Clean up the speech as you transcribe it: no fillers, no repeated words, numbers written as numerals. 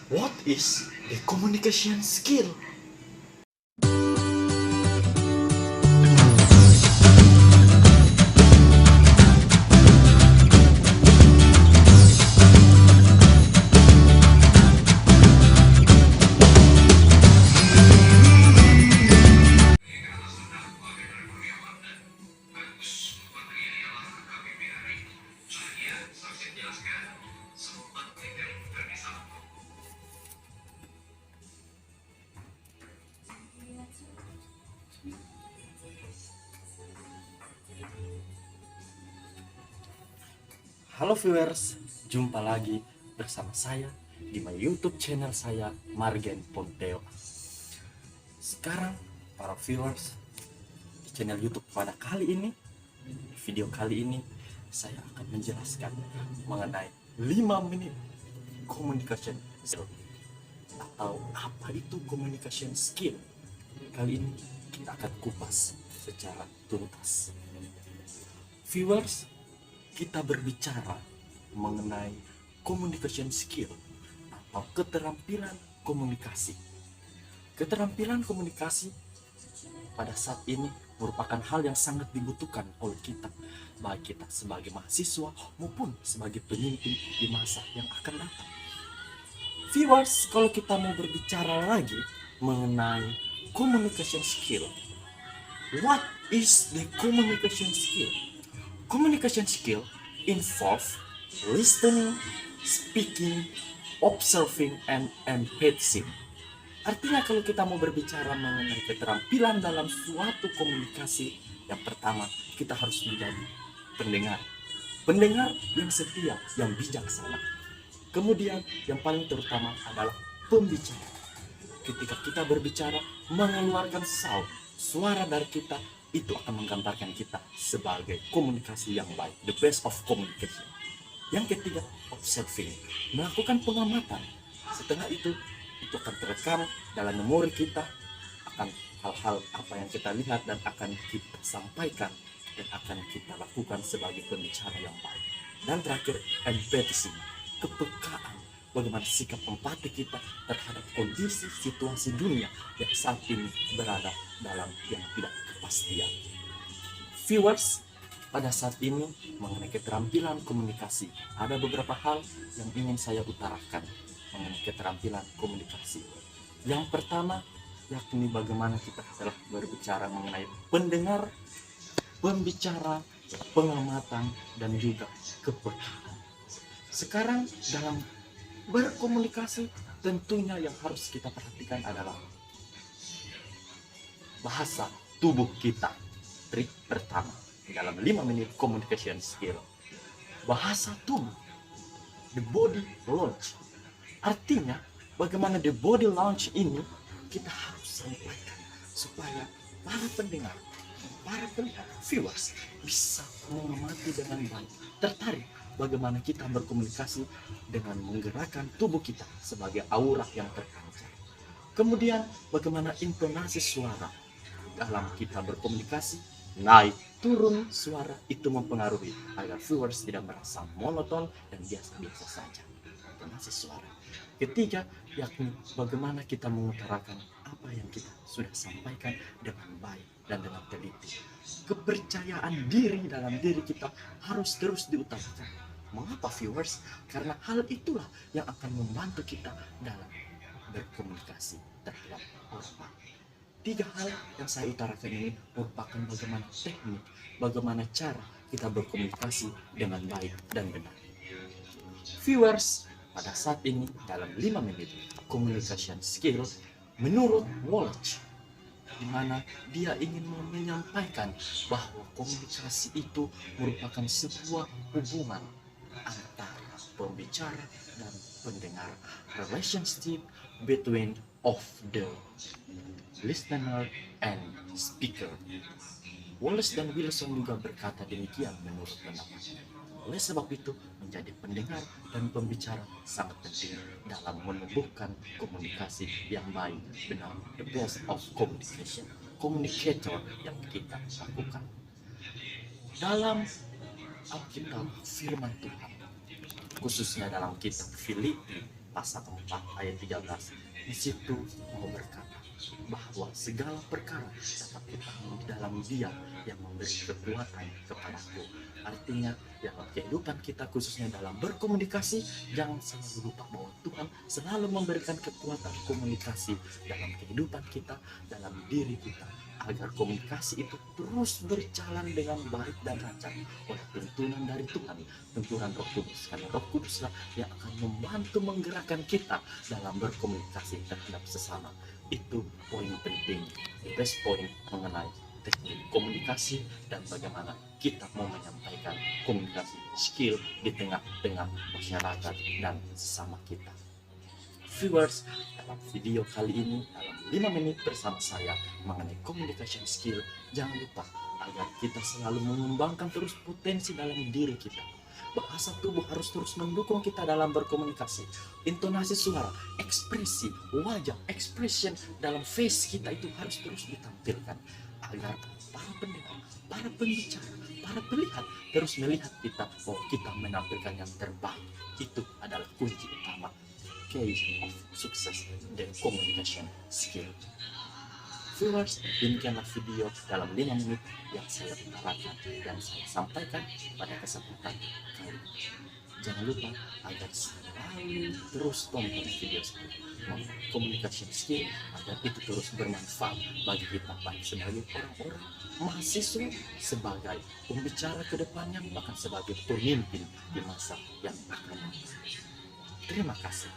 What is a communication skill? Halo viewers, jumpa lagi bersama saya di my YouTube channel saya, Margen Ponteo. Sekarang para viewers di channel YouTube pada kali ini, video kali ini saya akan menjelaskan mengenai 5 menit communication skill atau apa itu communication skill. Kali ini kita akan kupas secara tuntas. Viewers, kita berbicara mengenai communication skill atau keterampilan komunikasi. Keterampilan komunikasi pada saat ini merupakan hal yang sangat dibutuhkan oleh kita, baik kita sebagai mahasiswa maupun sebagai pemimpin di masa yang akan datang. Viewers, kalau kita mau berbicara lagi mengenai communication skill, what is the communication skill? Communication skill involve listening, speaking, observing, and empathy. Artinya kalau kita mau berbicara mengenai keterampilan dalam suatu komunikasi, yang pertama kita harus menjadi pendengar. Pendengar yang setia, yang bijaksana. Kemudian yang paling terutama adalah pembicara. Ketika kita berbicara, mengeluarkan sound, suara dari kita, itu akan menggambarkan kita sebagai komunikasi yang baik, the best of communication. Yang ketiga, observing, melakukan pengamatan. Setelah itu akan terekam dalam memori kita, akan hal-hal apa yang kita lihat dan akan kita sampaikan dan akan kita lakukan sebagai pembicara yang baik. Dan terakhir, empathy, kepekaan, bagaimana sikap empati kita terhadap kondisi situasi dunia yang saat ini berada dalam yang tidak kepastian. Viewers, pada saat ini mengenai keterampilan komunikasi, ada beberapa hal yang ingin saya utarakan mengenai keterampilan komunikasi. Yang pertama, yakni bagaimana kita telah berbicara mengenai pendengar, pembicara, pengamatan, dan juga kepekaan. Sekarang dalam berkomunikasi, tentunya yang harus kita perhatikan adalah bahasa tubuh kita. Trik pertama dalam 5 menit communication skill, bahasa tubuh, the body language. Artinya bagaimana the body language ini kita harus sampaikan supaya para pendengar, para viewers bisa mengamati dengan baik, tertarik bagaimana kita berkomunikasi dengan menggerakkan tubuh kita sebagai aura yang terpancar. Kemudian bagaimana intonasi suara dalam kita berkomunikasi, naik turun suara itu mempengaruhi agar viewers tidak merasa monoton dan biasa-biasa saja. Intonasi suara. Ketiga, yakni bagaimana kita mengutarakan apa yang kita sudah sampaikan dengan baik dan dengan teliti. Kepercayaan diri dalam diri kita harus terus diutarakan. Mengapa viewers? Karena hal itulah yang akan membantu kita dalam berkomunikasi terhadap orang. 3 hal yang saya utarakan ini merupakan bagaimana teknik, bagaimana cara kita berkomunikasi dengan baik dan benar. Viewers, pada saat ini dalam 5 menit communication skill menurut Walsh, di mana dia ingin menyampaikan bahwa komunikasi itu merupakan sebuah hubungan antara pembicara dan pendengar, relationship between of the listener and speaker. Wallace dan Wilson juga berkata demikian menurut pendapatnya. Oleh sebab itu, menjadi pendengar dan pembicara sangat penting dalam menumbuhkan komunikasi yang baik, benar, the best of communication, communicator yang kita lakukan. Dalam Alkitab firman Tuhan, khususnya dalam kitab Filipi pasal 4 ayat 13. Di situ mau berkata bahwa segala perkara dapat kutahui dalam Dia yang memberi kekuatan kepadaku. Artinya dalam kehidupan kita, khususnya dalam berkomunikasi, jangan selalu lupa bahwa Tuhan selalu memberikan kekuatan komunikasi dalam kehidupan kita, dalam diri kita, agar komunikasi itu terus berjalan dengan baik dan lancar oleh tuntunan dari Tuhan, tuntunan Roh Kudus. Karena Roh Kuduslah yang akan membantu menggerakkan kita dalam berkomunikasi terhadap sesama. Itu poin penting, the best point mengenai teknik komunikasi dan bagaimana kita mau menyampaikan komunikasi skill di tengah-tengah masyarakat dan sesama kita. Viewers, dalam video kali ini, dalam 5 menit bersama saya mengenai communication skill, jangan lupa agar kita selalu mengembangkan terus potensi dalam diri kita. Bahasa tubuh harus terus mendukung kita dalam berkomunikasi. Intonasi suara, ekspresi, wajah, expression dalam face kita itu harus terus ditampilkan agar para pendengar, para pembicara, para pelihat terus melihat kita bahwa kita menampilkan yang terbaik. Itu adalah kunci utama key of success dan communication skill. Viewers, demikianlah video dalam 5 menit yang saya utarakan dan saya sampaikan pada kesempatan kali ini. Jangan lupa agar selalu terus tonton video saya mengenai communication skill agar itu terus bermanfaat bagi kita, baik sebagai orang-orang mahasiswa, sebagai pembicara ke depannya, bahkan sebagai pemimpin di masa yang akan datang. Terima kasih.